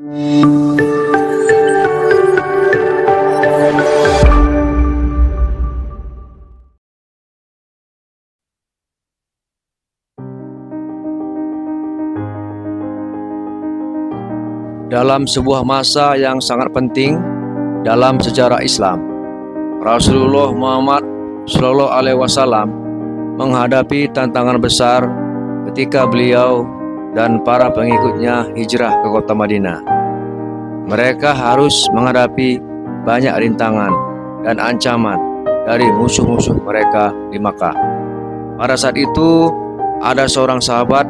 Dalam sebuah masa yang sangat penting dalam sejarah Islam, Rasulullah Muhammad Shallallahu Alaihi Wasallam menghadapi tantangan besar ketika beliau dan para pengikutnya hijrah ke kota Madinah. Mereka harus menghadapi banyak rintangan dan ancaman dari musuh-musuh mereka di Makkah. Pada saat itu ada seorang sahabat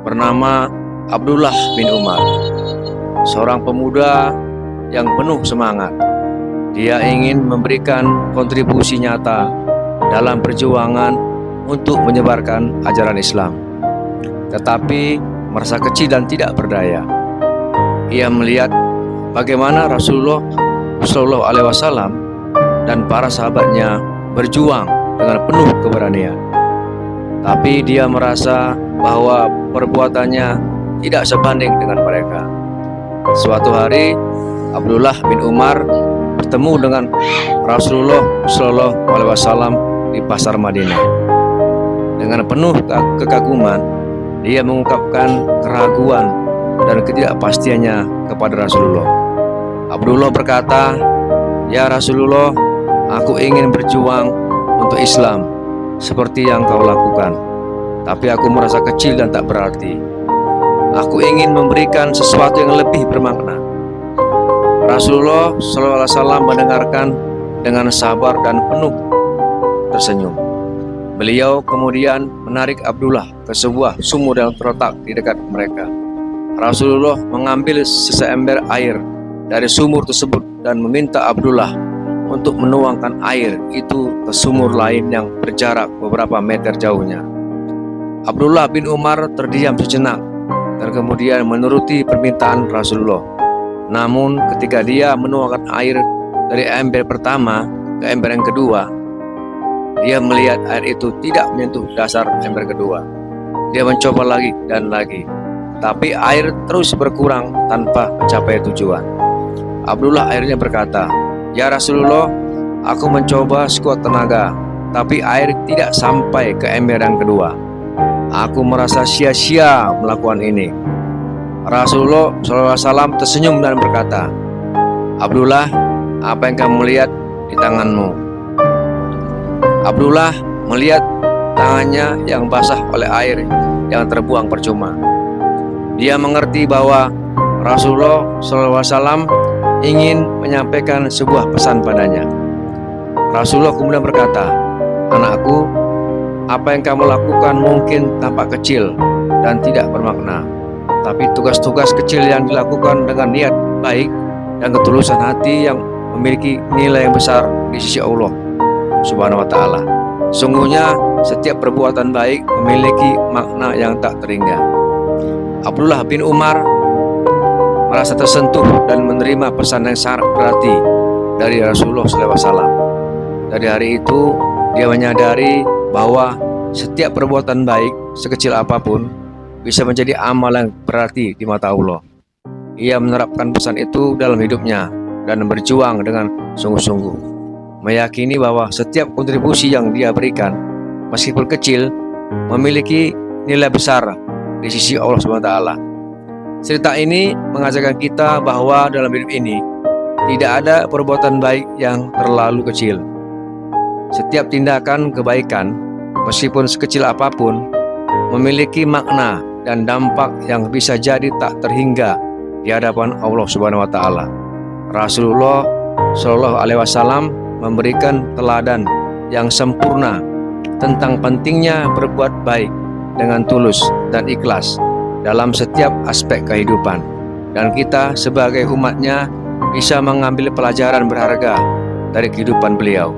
bernama Abdullah bin Umar, seorang pemuda yang penuh semangat. Dia ingin memberikan kontribusi nyata dalam perjuangan untuk menyebarkan ajaran Islam, tetapi merasa kecil dan tidak berdaya. Ia melihat bagaimana Rasulullah Shallallahu Alaihi Wasallam dan para sahabatnya berjuang dengan penuh keberanian, tapi dia merasa bahwa perbuatannya tidak sebanding dengan mereka. Suatu hari Abdullah bin Umar bertemu dengan Rasulullah Shallallahu Alaihi Wasallam di pasar Madinah. Dengan penuh kekaguman, dia mengungkapkan keraguan dan ketidakpastiannya kepada Rasulullah. Abdullah berkata, "Ya Rasulullah, aku ingin berjuang untuk Islam seperti yang kau lakukan, tapi aku merasa kecil dan tak berarti. Aku ingin memberikan sesuatu yang lebih bermakna." Rasulullah SAW mendengarkan dengan sabar dan penuh tersenyum. Beliau kemudian menarik Abdullah ke sebuah sumur yang terletak di dekat mereka. Rasulullah mengambil seember air dari sumur tersebut dan meminta Abdullah untuk menuangkan air itu ke sumur lain yang berjarak beberapa meter jauhnya. Abdullah bin Umar terdiam sejenak dan kemudian menuruti permintaan Rasulullah. Namun ketika dia menuangkan air dari ember pertama ke ember yang kedua, dia melihat air itu tidak menyentuh dasar ember kedua. Dia mencoba lagi dan lagi, tapi air terus berkurang tanpa mencapai tujuan. Abdullah akhirnya berkata, "Ya Rasulullah, aku mencoba sekuat tenaga, tapi air tidak sampai ke ember yang kedua. Aku merasa sia-sia melakukan ini." Rasulullah SAW tersenyum dan berkata, "Abdullah, apa yang kamu lihat di tanganmu?" Abdullah melihat tangannya yang basah oleh air yang terbuang percuma. Dia mengerti bahwa Rasulullah SAW ingin menyampaikan sebuah pesan padanya. Rasulullah kemudian berkata, "Anakku, apa yang kamu lakukan mungkin tampak kecil dan tidak bermakna, tapi tugas-tugas kecil yang dilakukan dengan niat baik dan ketulusan hati yang memiliki nilai yang besar di sisi Allah Subhanahu wa Ta'ala. Sungguhnya setiap perbuatan baik memiliki makna yang tak terhingga." Abdullah bin Umar merasa tersentuh dan menerima pesan yang sangat berarti dari Rasulullah SAW. Dari hari itu dia menyadari bahwa setiap perbuatan baik sekecil apapun bisa menjadi amal yang berarti di mata Allah. Ia menerapkan pesan itu dalam hidupnya dan berjuang dengan sungguh-sungguh, meyakini bahwa setiap kontribusi yang dia berikan, meskipun kecil, memiliki nilai besar di sisi Allah SWT. Cerita ini mengajarkan kita bahwa dalam hidup ini tidak ada perbuatan baik yang terlalu kecil. Setiap tindakan kebaikan, meskipun sekecil apapun, memiliki makna dan dampak yang bisa jadi tak terhingga di hadapan Allah Subhanahu wa Ta'ala. Rasulullah Shallallahu Alaihi Wasallam memberikan teladan yang sempurna tentang pentingnya berbuat baik dengan tulus dan ikhlas dalam setiap aspek kehidupan, dan kita sebagai umatnya bisa mengambil pelajaran berharga dari kehidupan beliau.